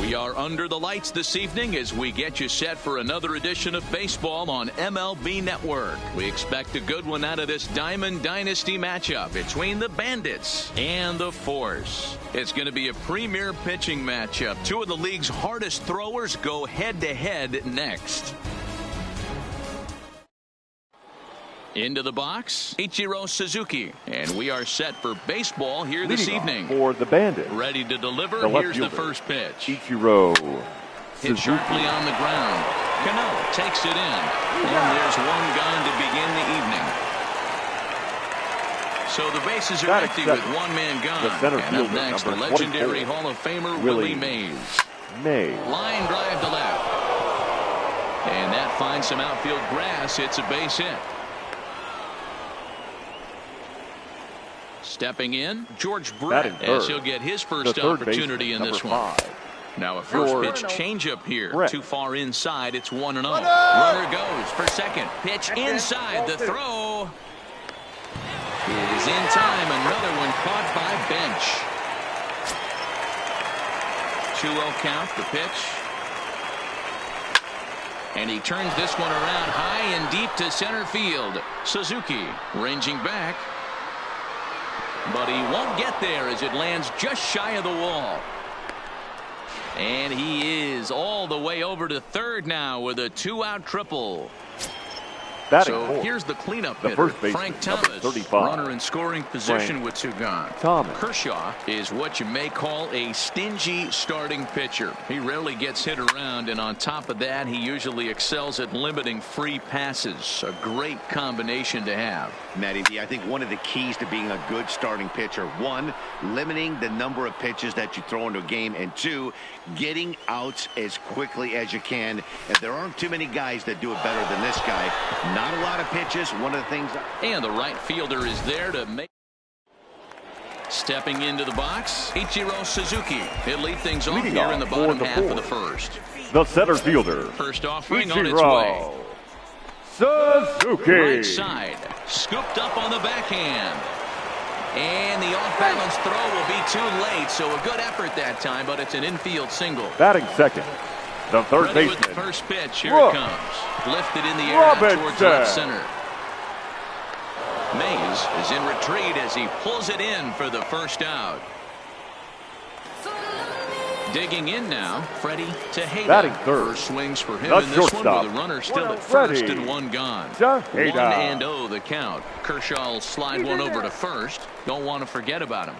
We are under the lights this evening as we get you set for another edition of baseball on MLB Network. We expect a good one out of this Diamond Dynasty matchup between the Bandits and the Force. It's going to be a premier pitching matchup. Two of the league's hardest throwers go head-to-head next. Into the box, Ichiro Suzuki, and we are set for baseball here this evening. For the Bandits. Ready to deliver. Here's the first pitch. Ichiro Hit sharply on the ground. Cano takes it in, and there's one gone to begin the evening. So the bases are empty with one man gone. And up next, the legendary Hall of Famer Willie Mays. Line drive to left, and that finds some outfield grass. It's a base hit. Stepping in, George Brett, as he'll get his first opportunity in this one. Now a first pitch changeup here. Too far inside. It's 1-0. Runner goes for second. Pitch inside. The throw is in time. Another one caught by Bench. 2-0 count. The pitch. And he turns this one around high and deep to center field. Suzuki ranging back. But he won't get there as it lands just shy of the wall. And he is all the way over to third now with a 2-out triple. So here's the cleanup hitter, Frank Thomas, runner in scoring position with two gone. Kershaw is what you may call a stingy starting pitcher. He rarely gets hit around, and on top of that, he usually excels at limiting free passes. A great combination to have. Matty D, I think one of the keys to being a good starting pitcher, one, limiting the number of pitches that you throw into a game, and two, getting outs as quickly as you can. And there aren't too many guys that do it better than this guy. Not a lot of pitches. One of the things. And the right fielder is there to make. Stepping into the box, Ichiro Suzuki. He'll lead things off here in the bottom half of the first. The center fielder. First offering on its way. Suzuki. Right side. Scooped up on the backhand. And the off-balance throw will be too late, so a good effort that time, but it's an infield single. Batting second, the third baseman. With the first pitch, here it comes. Lifted in the air out towards left center. Mays is in retreat as he pulls it in for the first out. Digging in now, Freddie Tejeda. Batting third. First swings for him in this one with a runner still at first and one gone. 1-0 the count. Kershaw will slide one over to first. Don't want to forget about him.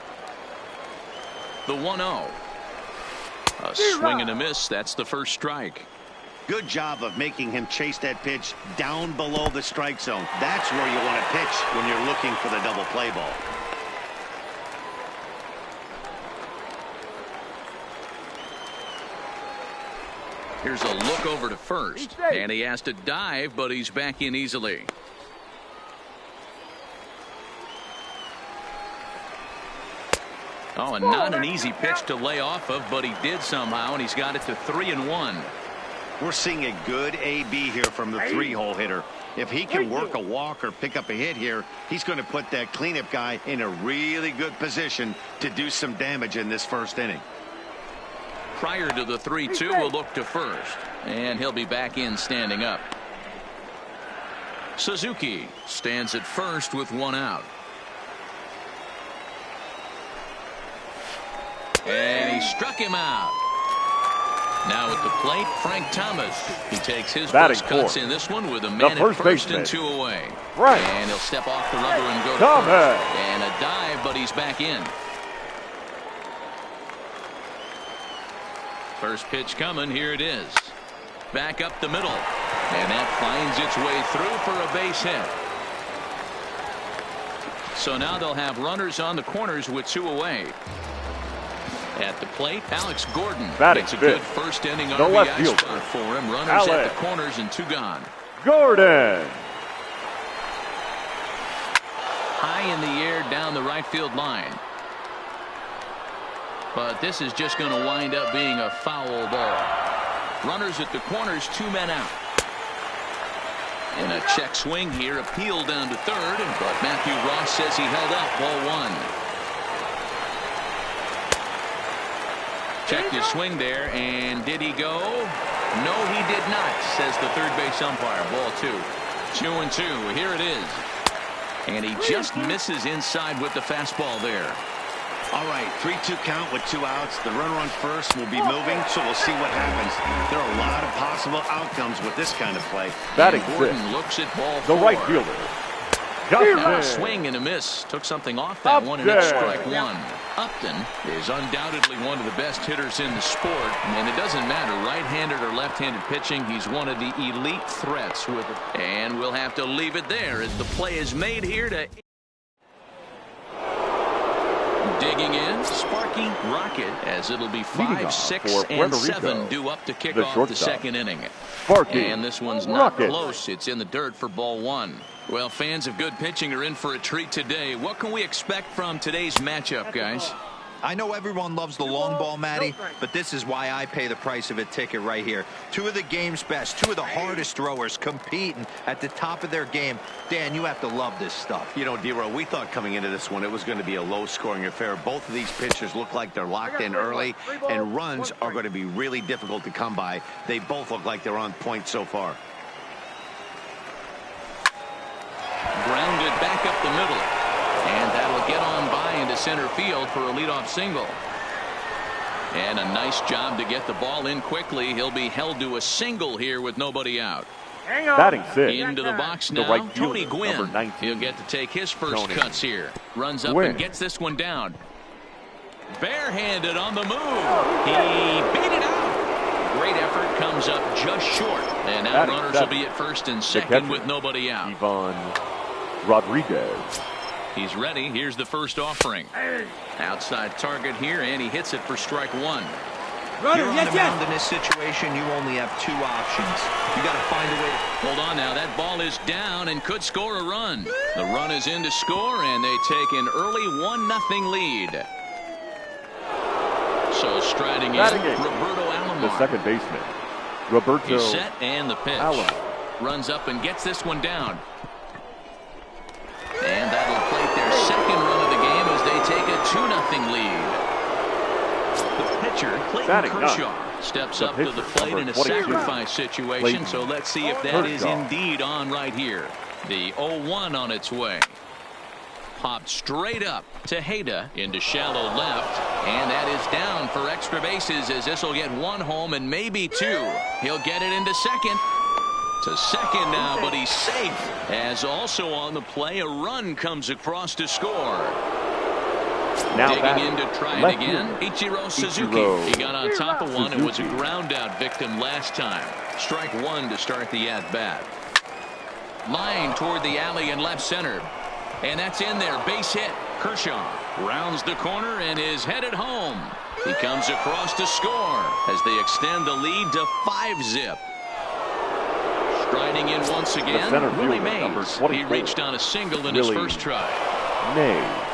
The 1-0. A swing and a miss. That's the first strike. Good job of making him chase that pitch down below the strike zone. That's where you want to pitch when you're looking for the double play ball. Here's a look over to first, and he has to dive, but he's back in easily. Oh, and not an easy pitch to lay off of, but he did somehow, and he's got it to 3-1. We're seeing a good AB here from the three-hole hitter. If he can work a walk or pick up a hit here, he's going to put that cleanup guy in a really good position to do some damage in this first inning. Prior to the 3-2, we'll look to first, and he'll be back in standing up. Suzuki stands at first with one out. And he struck him out. Now at the plate, Frank Thomas. He takes his first cuts in this one with a man at first and two away. And he'll step off the rubber and go to first. And a dive, but he's back in. First pitch coming. Here it is. Back up the middle. And that finds its way through for a base hit. So now they'll have runners on the corners with two away. At the plate, Alex Gordon. It's a good first inning RBI spot for him. Runners at the corners and two gone. Gordon. High in the air down the right field line. But this is just going to wind up being a foul ball. Runners at the corners, two men out. And a check swing here, appeal down to third, but Matthew Ross says he held up ball one. checked his swing there, and did he go? No, he did not, says the third base umpire. Ball 2. 2-2. Here it is. And he just misses inside with the fastball there. All right, 3-2 count with 2 outs. The runner on first will be moving, so we'll see what happens. There are a lot of possible outcomes with this kind of play. Batting Gordon looks at ball 4. The right fielder. Now a swing and a miss. Took something off that one, and it's strike 1. Upton is undoubtedly one of the best hitters in the sport, and it doesn't matter right-handed or left-handed pitching. He's one of the elite threats with it. And we'll have to leave it there as the play is made here to... Digging in, Sparky Rocket, as it'll be 5, 6, and 7 due up to kick off the second inning. Sparky And this one's not close. It's in the dirt for ball 1. Well, fans of good pitching are in for a treat today. What can we expect from today's matchup, guys? I know everyone loves the long ball, Matty, but this is why I pay the price of a ticket right here. 2 of the game's best, 2 of the hardest throwers competing at the top of their game. Dan, you have to love this stuff. You know, D-Row, we thought coming into this one it was going to be a low-scoring affair. Both of these pitchers look like they're locked in early, and runs are going to be really difficult to come by. They both look like they're on point so far. Grounded back up the middle. And that'll get on by into center field for a leadoff single. And a nice job to get the ball in quickly. He'll be held to a single here with nobody out. Batting 6. Into the box now, right Tony fielder, Gwynn. number 19. He'll get to take his first Tony cuts here. Runs up Gwynn. and gets this one down. Barehanded on the move. He beat it out. Great effort, comes up just short. And now Batting runners 7. will be at first and second with nobody out. Ivan Rodriguez. He's ready. Here's the first offering. Outside target here, and he hits it for strike 1. You're on the mound in this situation, you only have 2 options. You got to find a way to... Hold on now. That ball is down and could score a run. The run is in to score, and they take an early 1-0 lead. So striding in, Roberto Alomar. The second baseman, Roberto. He's set, and the pitch. Alomar. Runs up and gets this one down. And that'll plate their second run of the game as they take a 2-0 lead. The pitcher, Clayton Kershaw, steps up to the plate in a sacrifice situation. So let's see if that is indeed on right here. The 0-1 on its way. Popped straight up to Hayda into shallow left. And that is down for extra bases as this will get 1 home and maybe 2. He'll get it into second. To second now, but he's safe. As also on the play, a run comes across to score. Now digging in to try it again, Ichiro Suzuki. He got on top of one and was a ground out victim last time. Strike 1 to start the at-bat. Line toward the alley in left center. And that's in there. Base hit. Kershaw rounds the corner and is headed home. He comes across to score as they extend the lead to 5-zip. Striding in once again, Willie Mays. He reached on a single in his first try. Mays.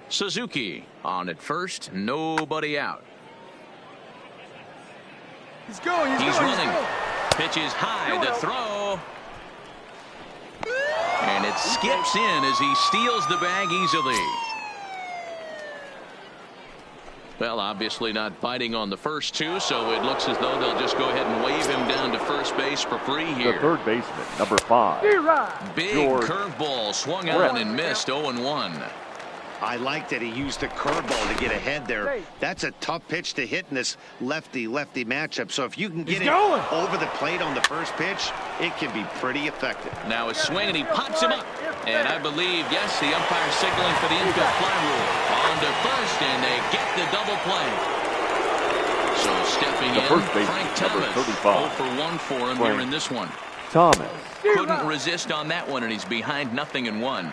Suzuki on at first, nobody out. He's going. He's running. Pitch is high, the throw. And it skips in as he steals the bag easily. Well, obviously not biting on the first 2, so it looks as though they'll just go ahead and wave him down to first base for free here. The third baseman, number 5. Big curveball swung on and missed. 0-1. I like that he used the curveball to get ahead there. That's a tough pitch to hit in this lefty-lefty matchup. So if you can get it over the plate on the first pitch, it can be pretty effective. Now a swing, and he pops him up. And I believe, yes, the umpire signaling for the infield fly rule. On to first, and they get the double play. So stepping in, Frank Thomas. 0 for 1 for him here in this one. Thomas. Couldn't resist on that one, and he's behind 0-1.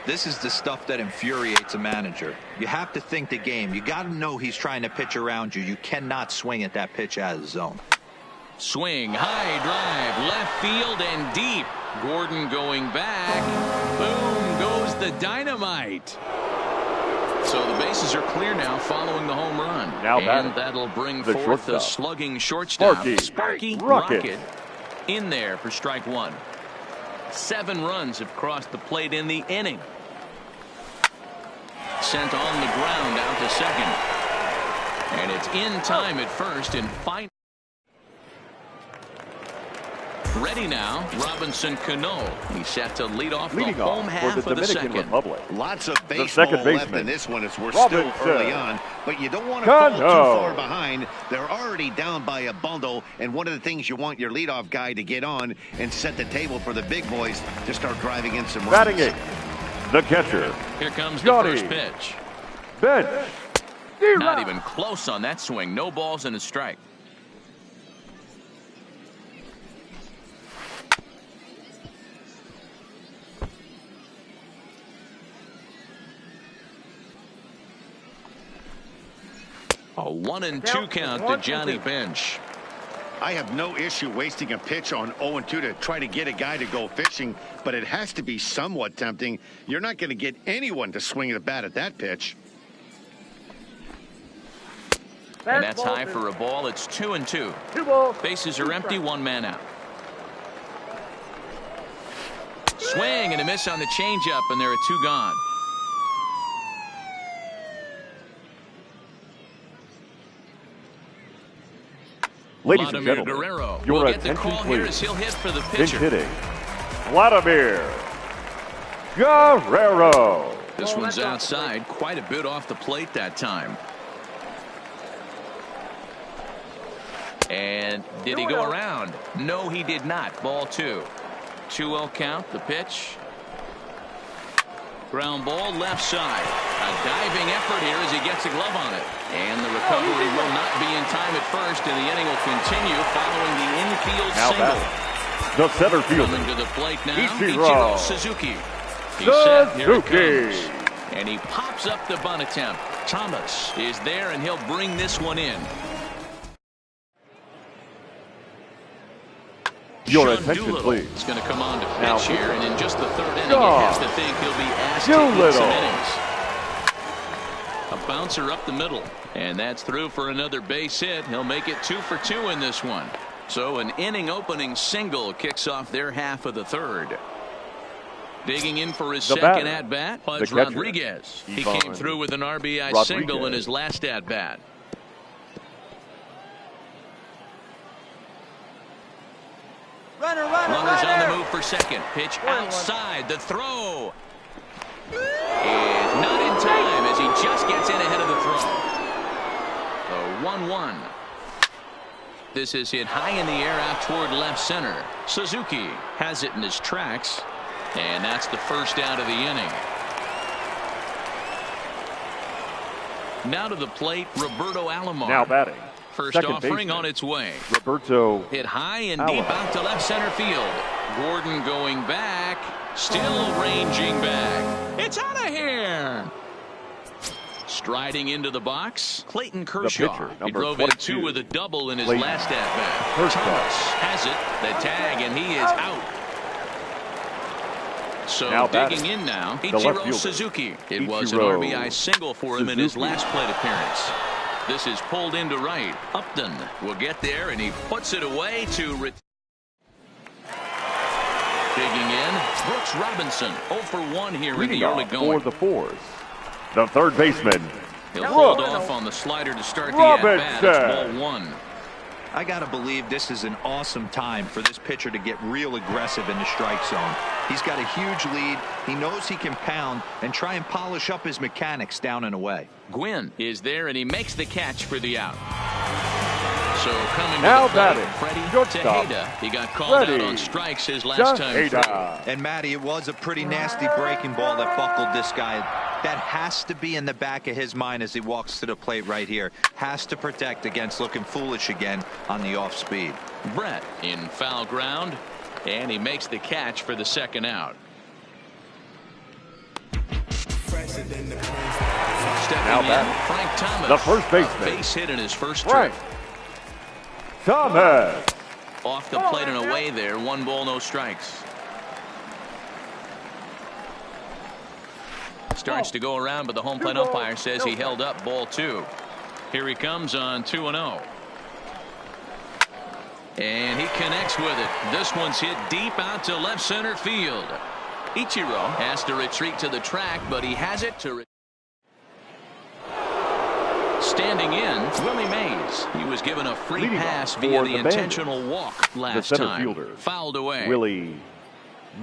This is the stuff that infuriates a manager. You have to think the game. You got to know he's trying to pitch around you. You cannot swing at that pitch out of the zone. Swing, high drive, left field and deep. Gordon going back. Boom goes the dynamite. So the bases are clear now following the home run. Now and that'll bring forth the slugging shortstop, Sparky Rocket. In there for strike one. 7 runs have crossed the plate in the inning. Sent on the ground out to second. And it's in time at first and final. Ready now, Robinson Cano. He's set to lead off the home half for the of the Dominican second. Republic. Lots of baseball left in this one as we're Robinson still early on, but you don't want to fall too far behind. They're already down by a bundle, and one of the things you want your leadoff guy to get on and set the table for the big boys to start driving in some runs. Batting it, the catcher. Here comes the Johnny first pitch. Bench. Not even close on that swing. No balls and a strike. A 1-2 count to Johnny Bench. I have no issue wasting a pitch on 0-2 to try to get a guy to go fishing, but it has to be somewhat tempting. You're not going to get anyone to swing the bat at that pitch. And that's high for a ball. It's 2-2. Bases are empty, 1 man out. Swing and a miss on the changeup, and there are 2 gone. Ladies and gentlemen, Guerrero your will get the attention call here please. as he'll hit for the Pinch pitcher. hitting, Vladimir Guerrero. This one's outside, quite a bit off the plate that time. And did he go around? No, he did not. Ball 2. 2-0 count. The pitch. Ground ball left side. A diving effort here as he gets a glove on it. And the recovery will not be in time at first, and the inning will continue following the infield single. The center fielder. Coming to the plate now, Ichiro Suzuki. He's set. Here it Suzuki. comes. And he pops up the bunt attempt. Thomas is there, and he'll bring this one in. Your Sean attention, Doolittle please. is going to come on to pitch Now, here, and in just the 3rd inning, Sean he has to think he'll be asked to hit Doolittle. some innings. A bouncer up the middle, and that's through for another base hit. He'll make it 2 for 2 in this one. So an inning opening single kicks off their half of the 3rd. Digging in for his second at-bat, Pudge Rodriguez. He came through with an RBI single in his last at-bat. Runners on the move for second. Pitch outside. The throw is not in time as he just gets in ahead of the throw. The 1-1. This is hit high in the air out toward left center. Suzuki has it in his tracks, and that's the first out of the inning. Now to the plate, Roberto Alomar. Now batting. First Second offering baseman, on its way. Roberto Hit high and Alomar. deep out to left center field. Gordon going back. Still ranging back. It's out of here. Striding into the box, Clayton Kershaw. pitcher, He drove 22, in 2 with a double in his Clayton last at-bat. Kershaw. Thomas has it. The tag, and he is out. So Now digging batting, in now, the left Ichiro fielder. Suzuki. It was an Ichiro RBI single for him in his Suzuki. last plate appearance. This is pulled into right. Upton will get there, and he puts it away to digging in. Brooks Robinson 0 for 1 here in leading the early off going. for the fours. The third baseman, He'll hold Brooks off on the slider to start the Robinson. at-bat. It's ball 1. I got to believe this is an awesome time for this pitcher to get real aggressive in the strike zone. He's got a huge lead. He knows he can pound and try and polish up his mechanics down and away. Gwynn is there, and he makes the catch for the out. So coming Now to the plate, batting, Freddie shortstop, Tejeda. He got called Freddie out on strikes his last time through. Tejeda. And Matty, it was a pretty nasty breaking ball that buckled this guy. That has to be in the back of his mind as he walks to the plate right here. Has to protect against looking foolish again on the off speed. Brett in foul ground, and he makes the catch for the second out. Stepping Now in, batting, Frank Thomas. the first A baseman. base hit in his first Frank trip. Thomas. Off the plate and away there. 1 ball, no strikes. Starts to go around, but the home plate umpire says he held up. Ball 2. Here he comes on 2-0. And he connects with it. This one's hit deep out to left center field. Ichiro has to retreat to the track, but he has it to. Standing in, Willie Mays. He was given a free Leading pass off via for the the intentional walk last center time. fielder, Fouled away. Willie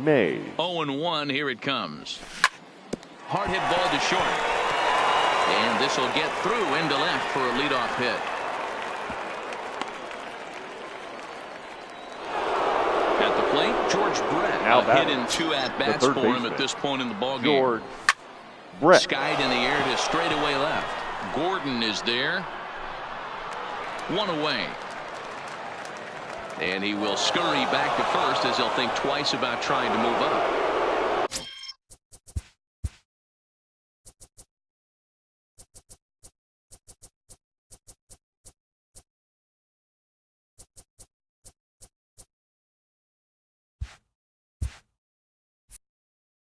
Mays. 0-1, here it comes. Hard hit ball to short. And this will get through into left for a leadoff hit. At the plate, George Brett. Now A hit in 2 at-bats for him at this point in the ballgame. George Brett. Skied in the air to straightaway left. Gordon is there. 1 away. And he will scurry back to first as he'll think twice about trying to move up.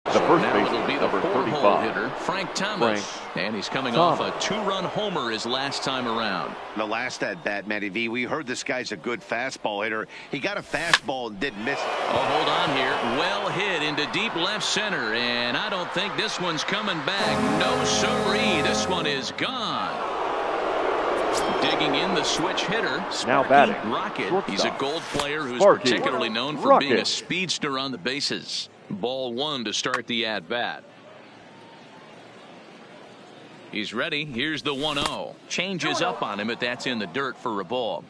The first Now baseman, it'll be the number 4-hole 35. hitter, Frank Thomas. And he's coming off a 2-run homer his last time around. The last at bat, Matty V, we heard this guy's a good fastball hitter. He got a fastball and didn't miss it. Oh, hold on here. Well hit into deep left center. And I don't think this one's coming back. No siree. This one is gone. Digging in the switch hitter, Now Sparky batting, Rocket. shortstop. He's a Gold player who's Sparky particularly known for Rocket. being a speedster on the bases. Ball 1 to start the at-bat. He's ready. Here's the 1-0. Changes up on him, but that's in the dirt for a ball.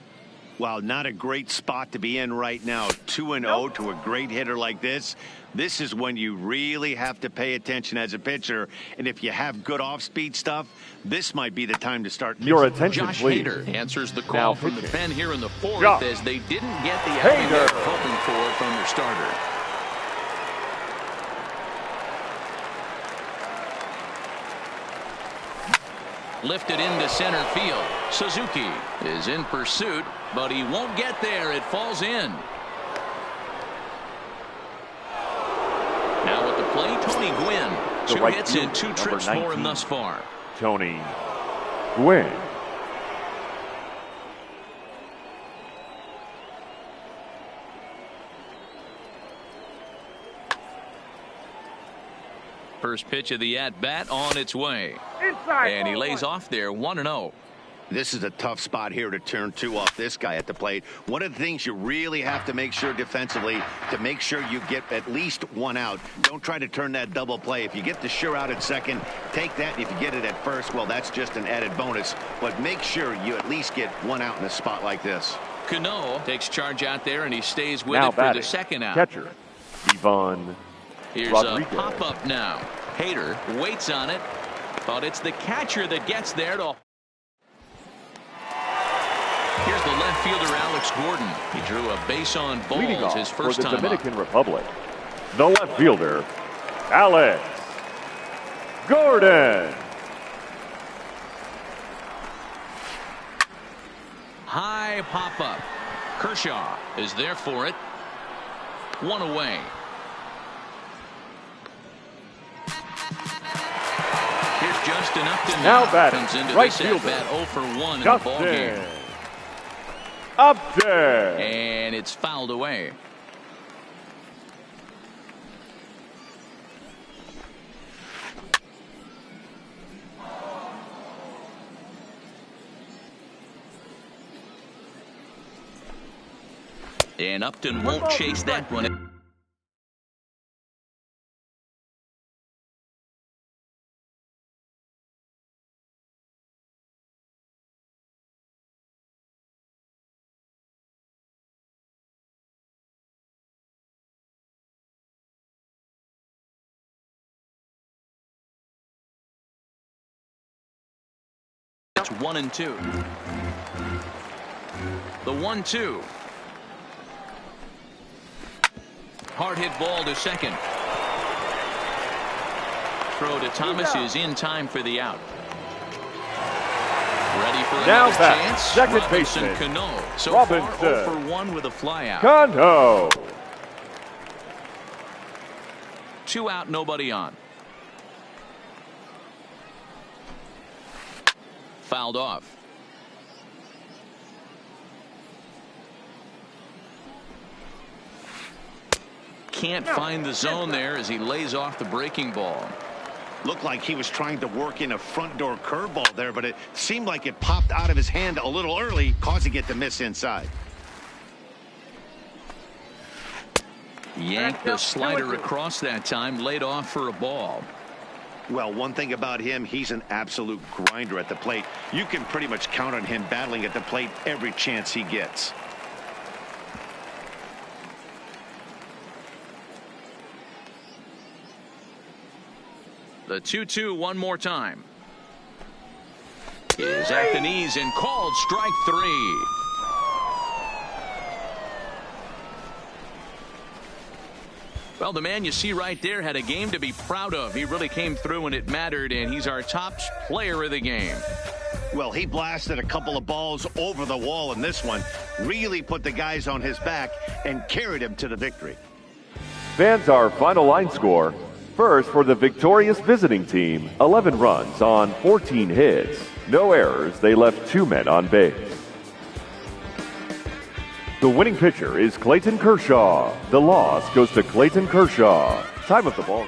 Wow, not a great spot to be in right now. 2-0 to a great hitter like this. This is when you really have to pay attention as a pitcher. And if you have good off-speed stuff, this might be the time to start. Your attention, Josh please. Hader answers the Now call from the pitching. pen here in the 4th Josh as they didn't get the outing they were Hader. hoping for from their starter. Lifted into center field. Suzuki is in pursuit, but he won't get there. It falls in. Now at the plate, Tony Gwynn. The 2 right hits fielder, and 2 number trips for 19. him thus far. Tony Gwynn. First pitch of the at-bat on its way. Inside. And he lays off there, 1-0. This is a tough spot here to turn 2 off this guy at the plate. One of the things you really have to make sure defensively to make sure you get at least 1 out. Don't try to turn that double play. If you get the sure out at second, take that. If you get it at first, well, that's just an added bonus. But make sure you at least get 1 out in a spot like this. Cano takes charge out there, and he stays with Now it for batting, the second out. catcher, Yvonne Here's Rodriguez. a pop-up now. Hader waits on it, but it's the catcher that gets there to. Here's the left fielder, Alex Gordon. He drew a base on Leading balls off his for first the time Dominican up. Republic, the left fielder, Alex Gordon. High pop-up. Kershaw is there for it. 1 away. Here's Justin Upton. Now batting, Comes into right this fielder, at-bat 0 for 1 in the ballgame. Justin Upton. And it's fouled away. And Upton won't chase that one. It's 1-2. The 1-2. Hard hit ball to second. Throw to Thomas is in time for the out. Ready for Now another back, chance. second Robinson baseman, Cano. So Robinson. far 0 for 1 with a fly out. Cano. 2 out, nobody on. Fouled off. can't find the zone there as he lays off the breaking ball. Looked like he was trying to work in a front door curveball there, but it seemed like it popped out of his hand a little early, causing it to miss inside. Yanked the slider across that time, laid off for a ball. Well, one thing about him, he's an absolute grinder at the plate. You can pretty much count on him battling at the plate every chance he gets. The 2-2 one more time. Is at the knees and called strike 3. Well, the man you see right there had a game to be proud of. He really came through when it mattered, and he's our top player of the game. Well, he blasted a couple of balls over the wall in this one. Really put the guys on his back and carried him to the victory. Fans, our final line score. First, for the victorious visiting team, 11 runs on 14 hits. No errors. They left 2 men on base. The winning pitcher is Clayton Kershaw. The loss goes to Clayton Kershaw. Time of the ball.